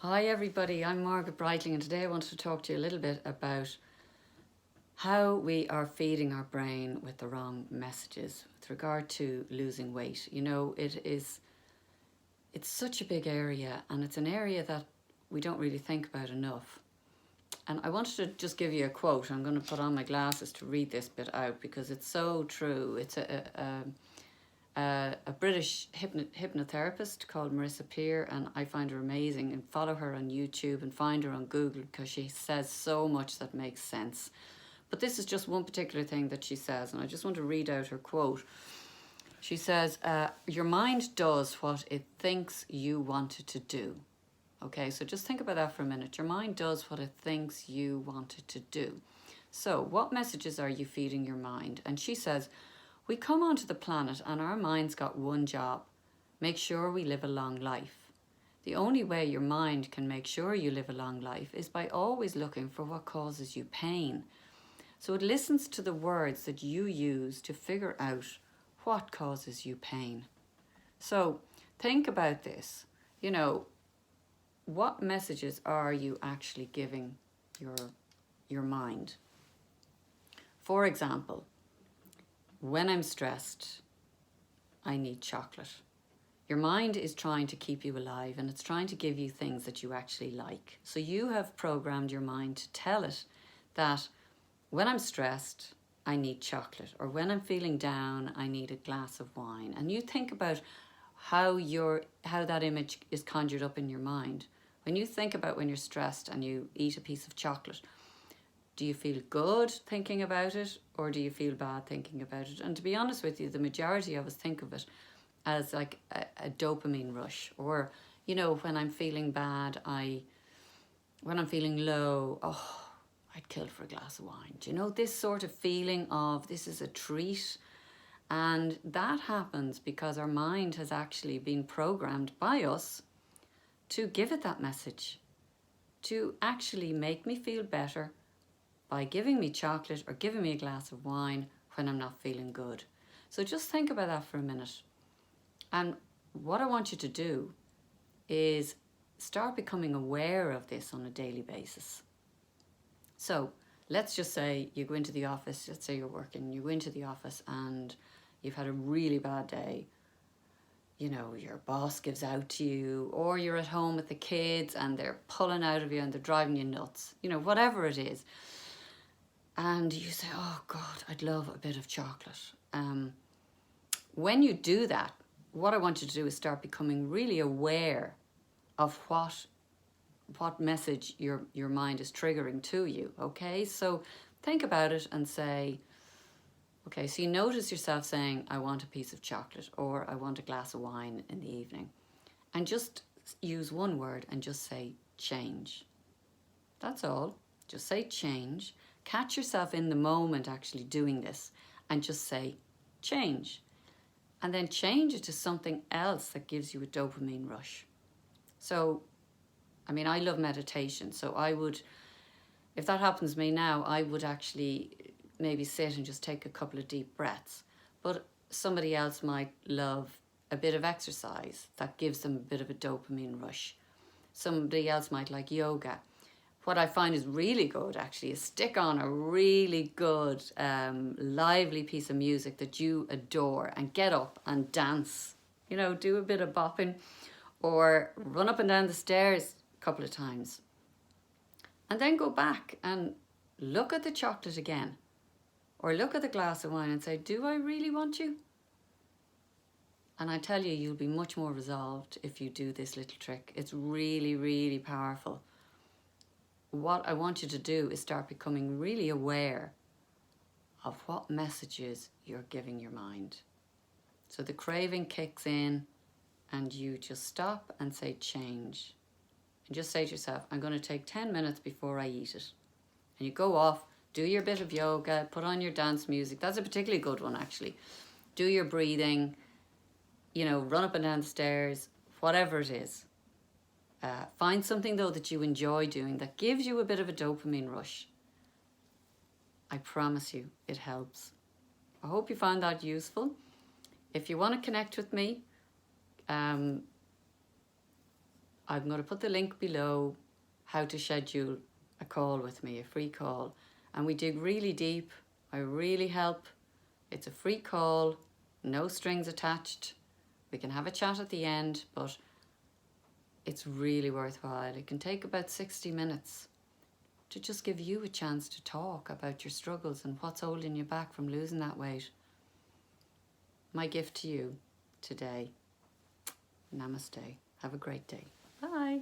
Hi everybody, I'm Margaret Breitling and today I wanted to talk to you a little bit about how we are feeding our brain with the wrong messages with regard to losing weight. You know, it's such a big area and it's an area that we don't really think about enough. And I wanted to just give you a quote. I'm going to put on my glasses to read this bit out because it's so true. It's a British hypnotherapist called Marissa Peer, and I find her amazing, and follow her on YouTube and find her on Google because she says so much that makes sense. But this is just one particular thing that she says, and I just want to read out her quote. She says, your mind does what it thinks you want it to do. Okay, so just think about that for a minute. Your mind does what it thinks you want it to do. So what messages are you feeding your mind? And she says, we come onto the planet and our mind's got one job: make sure we live a long life. The only way your mind can make sure you live a long life is by always looking for what causes you pain. So it listens to the words that you use to figure out what causes you pain. So think about this. You know, what messages are you actually giving your mind? For example, when I'm stressed, I need chocolate. Your mind is trying to keep you alive and it's trying to give you things that you actually like. So you have programmed your mind to tell it that when I'm stressed, I need chocolate, or when I'm feeling down, I need a glass of wine. And you think about how that image is conjured up in your mind. When you think about when you're stressed and you eat a piece of chocolate, do you feel good thinking about it, or do you feel bad thinking about it? And to be honest with you, the majority of us think of it as like a dopamine rush, or, you know, when I'm feeling bad, when I'm feeling low, oh, I'd kill for a glass of wine. Do you know, this sort of feeling of this is a treat? And that happens because our mind has actually been programmed by us to give it that message, to actually make me feel better by giving me chocolate or giving me a glass of wine when I'm not feeling good. So just think about that for a minute. And what I want you to do is start becoming aware of this on a daily basis. So let's just say you go into the office, let's say you're working, you go into the office and you've had a really bad day. You know, your boss gives out to you, or you're at home with the kids and they're pulling out of you and they're driving you nuts. You know, whatever it is. And you say, oh God, I'd love a bit of chocolate. When you do that, what I want you to do is start becoming really aware of what message your mind is triggering to you, okay? So think about it and say, okay, so you notice yourself saying, I want a piece of chocolate, or I want a glass of wine in the evening. And just use one word and just say change. That's all. Just say change. Catch yourself in the moment actually doing this and just say change. And then change it to something else that gives you a dopamine rush. So, I mean, I love meditation. So I would, if that happens to me now, I would actually maybe sit and just take a couple of deep breaths. But somebody else might love a bit of exercise that gives them a bit of a dopamine rush. Somebody else might like yoga. What I find is really good actually is stick on a really good lively piece of music that you adore and get up and dance. You know, do a bit of bopping or run up and down the stairs a couple of times. And then go back and look at the chocolate again, or look at the glass of wine and say, do I really want you? And I tell you, you'll be much more resolved if you do this little trick. It's really, really powerful. What I want you to do is start becoming really aware of what messages you're giving your mind. So the craving kicks in and you just stop and say change. And just say to yourself, I'm going to take 10 minutes before I eat it. And you go off, do your bit of yoga, put on your dance music. That's a particularly good one actually. Do your breathing, you know, run up and down the stairs, whatever it is. Find something though that you enjoy doing that gives you a bit of a dopamine rush. I promise you it helps. I hope you found that useful. If you want to connect with me, I'm going to put the link below how to schedule a call with me, a free call. And we dig really deep. I really help. It's a free call, no strings attached. We can have a chat at the end, but it's really worthwhile. It can take about 60 minutes to just give you a chance to talk about your struggles and what's holding you back from losing that weight. My gift to you today. Namaste. Have a great day. Bye.